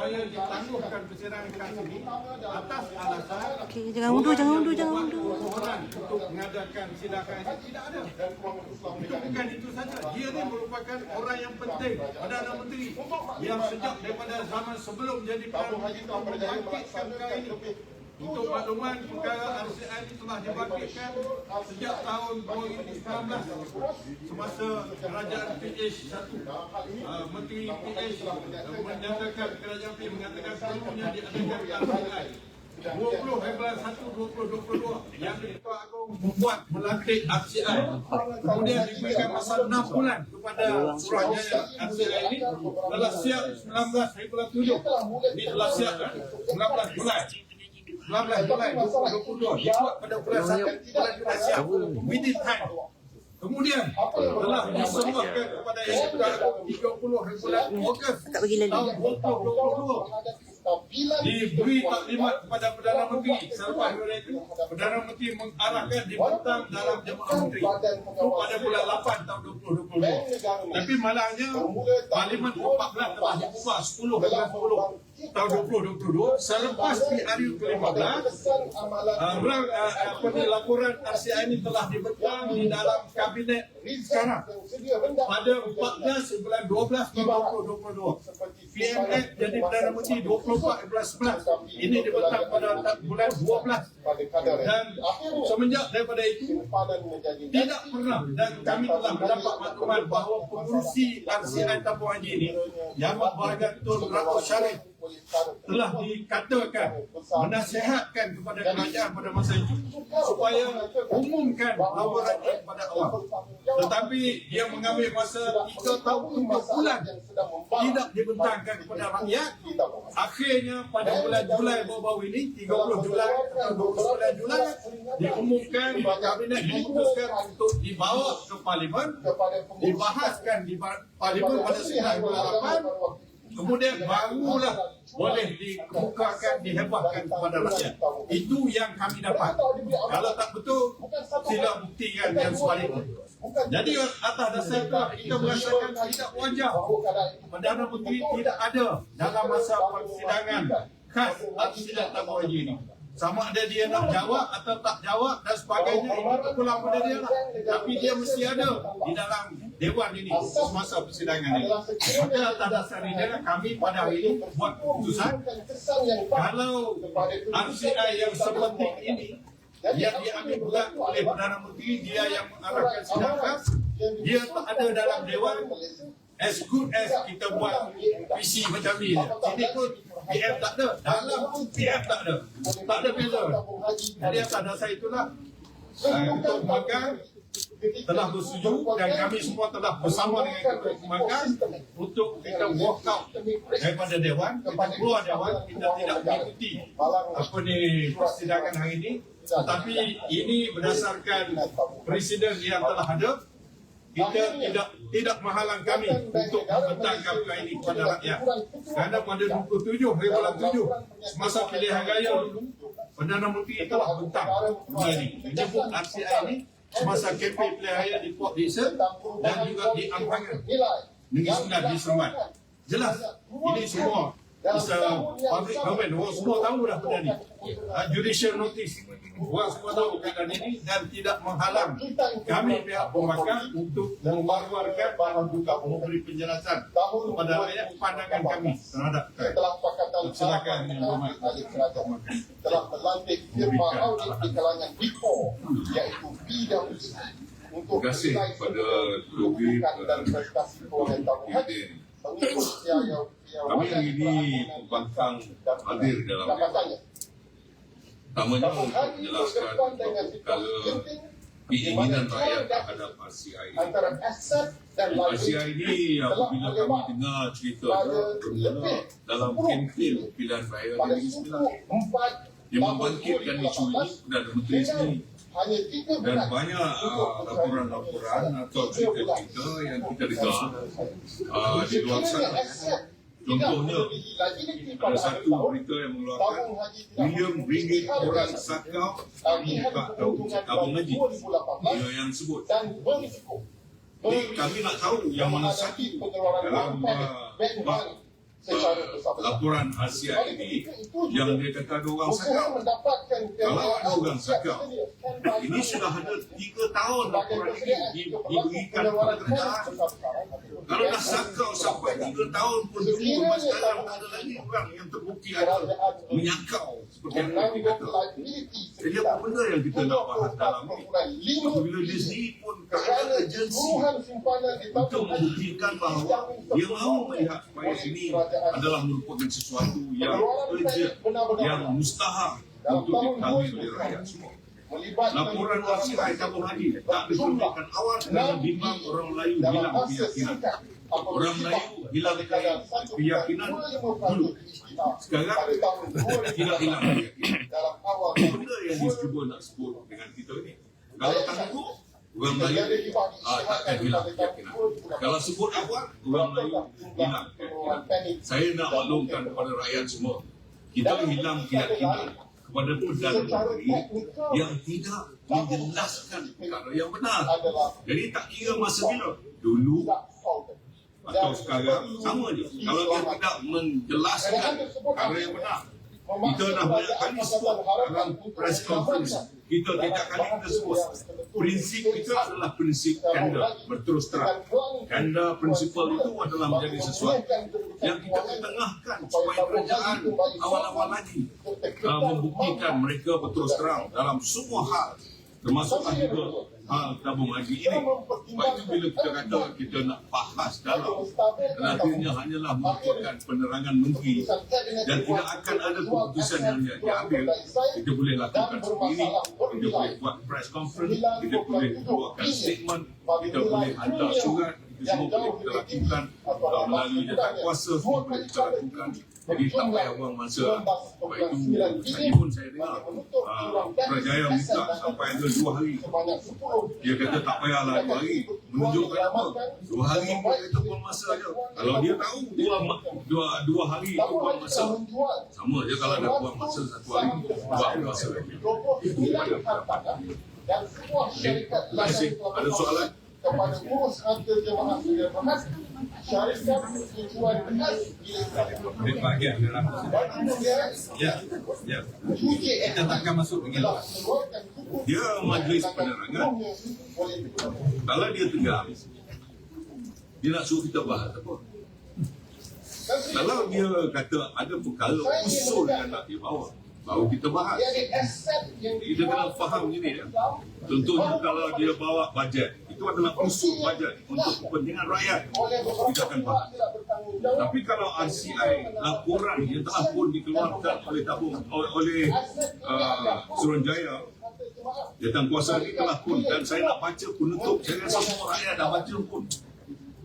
supaya ditangguhkan persidangan kas ini atas alasan Okey, jangan undur. orang untuk mengadakan silakan ini tidak ada. Itu bukan itu saja. Dia ni merupakan orang yang penting, Perdana Menteri yang sejak daripada zaman sebelum jadi Perdana Menteri membangkitkan perkara ini. Untuk makluman, perkara RCI ini telah dibangkitkan sejak tahun 2019 semasa kerajaan PH1. Menteri PH menyatakan, kerajaan PH mengatakan perlunya diadakan RCI 20/1/2022 yang Ketua Agong membuat melantik RCI. Kemudian diberikan masa 6 bulan kepada Suruhanjaya RCI ini telah siap 19/7. Ini telah siap 19 bulan 2022 dibuat pada bulan 1 bulan sudah siap within time. Kemudian telah disemuakan kepada Ketua Agong 30 bulan Ogos tahun 2022. Diberi taklimat kepada Perdana Menteri. Selepas itu Perdana Menteri mengarahkan dibentang dalam Jemaah Menteri pada bulan 8 tahun 2022. Tapi malangnya Parlimen 14 telah diubah 10/10 tahun 2022 selepas PRU ke-15. Laporan RCI ini telah dibentang di dalam kabinet sekarang pada 14 bulan 12 tahun 2022. PMF jadi Perdana Menteri 24 bulan 11. Ini dibentang pada bulan 12. Dan semenjak daripada itu tidak pernah, dan kami telah mendapat makluman bahawa pengurusi RCI Kampung Haji ini Yang Berbahagia Tun Ratko Sharif telah dikatakan menasihatkan kepada kerajaan pada masa itu supaya umumkan laporan ini pada awal. Tetapi dia mengambil masa 3 tahun 7 bulan tidak dibentangkan kepada rakyat. Akhirnya pada bulan Julai baru-baru ini 30 Julai atau 29 Julai diumumkan kabinet diputuskan untuk dibawa ke Parlimen, dibahaskan di Parlimen pada 9 bulan 8. Kemudian barulah boleh dikemukakan, dihebahkan kepada rakyat. Itu yang kami dapat. Kalau tak betul, sila buktikan yang sebaliknya. Jadi atas dasar itu kita merasakan tidak wajar Perdana Menteri tidak ada dalam masa persidangan khas RCI Kampung Haji ini. Sama ada dia nak jawab atau tak jawab dan sebagainya, itu terpulang pada dia lah. Tapi dia mesti ada di dalam Dewan ini semasa persidangan ini. Maka atas dasar ini kami pada hari ini buat keputusan kalau RCI yang sepenting ini yang diambil bulat oleh Perdana Menteri, dia yang mengarahkan sidang khas, dia tak ada dalam Dewan. As good as kita buat PC macam ni, sini pun PM tak ada, dalam pun PM tak ada beza. Jadi atas dasar itulah Ketua Pemanggang telah bersetuju dan kami semua telah bersama dengan Ketua Pemanggang untuk kita walk out daripada Dewan, kita keluar Dewan, kita tidak mengikuti persidangan hari ini. Tetapi ini berdasarkan presiden yang telah ada. Kita tidak menghalang kami untuk membentangkan perkara ini kepada rakyat. Kerana pada 27 bulan 7 semasa pilihan raya dulu, Perdana Menteri telah bentang perkara ini. Menyebut RCI ini semasa kempen pilihan raya di Port Dickson dan juga di Ampangan, Negeri Sembilan di Seremban. Jelas ini semua public domain. Orang semua tahu dah benda ni. Judicial notice. Orang semua tahu keadaan ini dan tidak menghalang kami pihak pemanggang untuk mengeluarkan dan juga memberi penjelasan kepada rakyat pandangan kami terhadap silakan yang berhormat telah melantik firma audit di kalangan Big Four iaitu PwC untuk terima kasih kepada Logi dan prestasi kewangan Kampung Haji. Kami hari ini pembangkang hadir dalam Dewan. Pertamanya untuk menjelaskan perkara keinginan rakyat terhadap RCI ini. RCI ini apabila kami dengar cerita bermula dalam kempen pilihan raya Negeri Sembilan, dia membangkitkan isu ini Perdana Menteri sendiri. Dan banyak laporan-laporan atau cerita-cerita yang kita dengar di luar sana. Contohnya, ada satu berita yang mengeluarkan RM1 orang sakau kami tak tahu Kampung Haji. Dia yang sebut. Jadi kami nak tahu yang mana satu dalam laporan RCI ini yang dia kata ada orang sakau. Kalau ada orang sakau, ini sudah ada 3 tahun laporan ini diberikan kepada kerajaan. Kalau dah sakau sampai 3 tahun pun belum sekarang ada lagi orang yang terbukti ada menyakau seperti yang dia kata. Jadi apa benda yang kita nak bahas dalam ini? Apabila dia sendiri pun kerana agensi untuk membuktikan bahawa dia mahu melihat supaya ini adalah merupakan sesuatu yang urgent, yang mustahak untuk diketahui oleh rakyat semua. Laporan RCI tabung haji tak diterbitkan awal kerana bimbang orang Melayu hilang keyakinan. Orang Melayu hilang keyakinan dulu. Sekarang tidak hilang keyakinan. Benda yang dicuba nak sebut dengan kita ini. Kalau tangguh, orang Melayu takkan hilang keyakinan. Kalau sebut awal, orang Melayu hilang keyakinan. Saya nak maklumkan kepada rakyat semua, kita hilang keyakinan kepada Perdana Menteri yang tidak menjelaskan perkara yang benar. Jadi tak kira masa bila, dulu atau sekarang, sama je. Kalau dia tidak menjelaskan perkara yang benar, kita dah banyak kali sebut dalam press conference, kita tidak kali kita sebut prinsip kita adalah prinsip kanda, berterus terang. Kanda prinsipal itu adalah menjadi sesuatu yang kita ketengahkan supaya kerajaan awal-awal lagi membuktikan mereka berterus terang dalam semua hal, termasuklah juga hal tabung haji ini. Sebab itu bila kita kata kita nak bahas dalam, nantinya hanyalah merupakan penerangan menteri dan tidak akan ada keputusan yang diambil. Kita boleh lakukan seperti ini, kita boleh buat press conference, kita boleh keluarkan statement, kita boleh hantar surat, itu semua boleh kita lakukan melalui jawatankuasa, semua boleh kita lakukan. Jadi tak payah buang masa. Sebab itu tadi pun saya dengar Putrajaya minta sampai ada 2 hari. Dia kata tak payahlah 2 hari. Menunjukkan apa? 2 hari pun itu buang masa je. Kalau dia tahu 2 hari itu buang masa, sama je kalau ada buang masa 1 hari, buang masa lagi. Itu pada pendapat. Terima kasih. Ada soalan? Kepada urus harta jemaah sekalian bahas syarikat tujuan bekas Kita takkan masuk lagi lepas. Dia majlis penerangan. Kalau dia tegang, dia nak suruh kita bahas apa? Kalau dia kata ada perkara usul yang nak dibawa, baru kita bahas. Kita kena faham gini ya. Contohnya kalau dia bawa bajet, itu adalah usul bajet untuk kepentingan rakyat, kita akan bahas. Tapi kalau RCI laporan yang telah pun dikeluarkan oleh Suruhanjaya, jawatankuasa ini telah pun, dan saya nak baca penutup, saya rasa semua rakyat dah baca pun.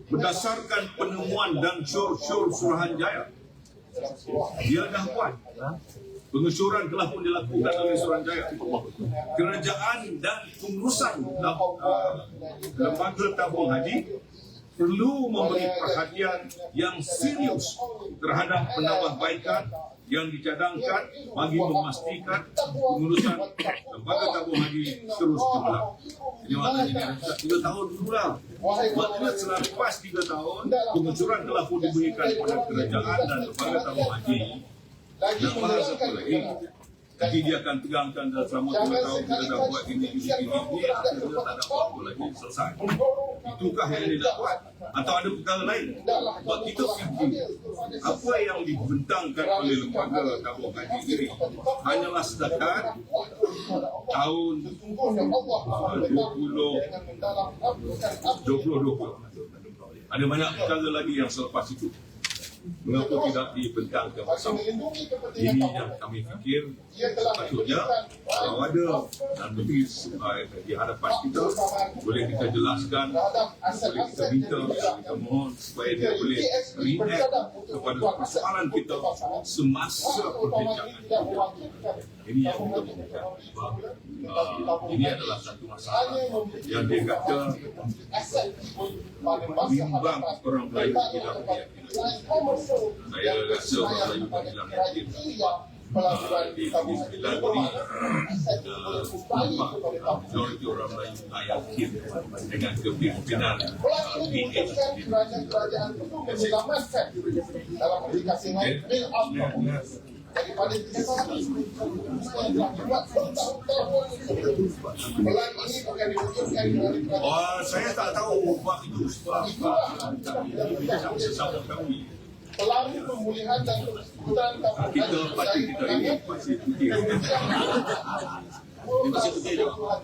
Berdasarkan penemuan dan syur-syur Suruhanjaya, dia dah buat. Pengesyuran telah pun dilakukan oleh Suruhanjaya. Kerajaan dan pengurusan lembaga tabung haji perlu memberi perhatian yang serius terhadap penambahbaikan yang dicadangkan bagi memastikan pengurusan lembaga tabung haji terus berjalan. Ini maknanya 3 tahun berbulan. Maknanya selepas 3 tahun, pengesyuran telah pun diberikan kepada kerajaan dan lembaga tabung haji. Nak bahas apa lagi? Nanti dia akan tegangkan dalam selama 2 tahun kita dah buat ini, akhirnya tak ada apa-apa lagi, selesai. Itukah yang dia nak buat? Atau ada perkara lain? Sebab kita fikir, apa yang dibentangkan oleh lembaga tabung haji ini hanyalah setakat tahun 2020. Ada banyak perkara lagi yang selepas itu. Mengapa tidak dibentangkan bersama? Ini yang kami fikir sepatutnya kalau ada dan lebih di hadapan kita, boleh kita jelaskan, boleh kita minta, kita mohon supaya dia boleh react kepada persoalan kita semasa perbincangan kita. Ini yang kita butuhkan. Sebab ini adalah satu masalah yang dia kata bimbang orang Melayu tidak berkeyakinan. Saya rasa orang Melayu tak hilang yakin. pelaburan di tabung Negeri haji Sembilan bermakna aset ini boleh kembali kepada tabung. majoriti orang Melayu tak yakin dengan kepimpinan Pelan ini diwujudkan kerajaan-kerajaan itu menyelamatkan dalam aplikasi lain bail out daripada kesalahan yang telah dibuat bertahun-tahun. Pelan ini bukan diwujudkan dari kerajaan. Saya tak tahu sebab itu sebab sesama kami. Pelan pemulihan dan keselamatan tabung Kita parti kita ini masih putih. masih putih juga.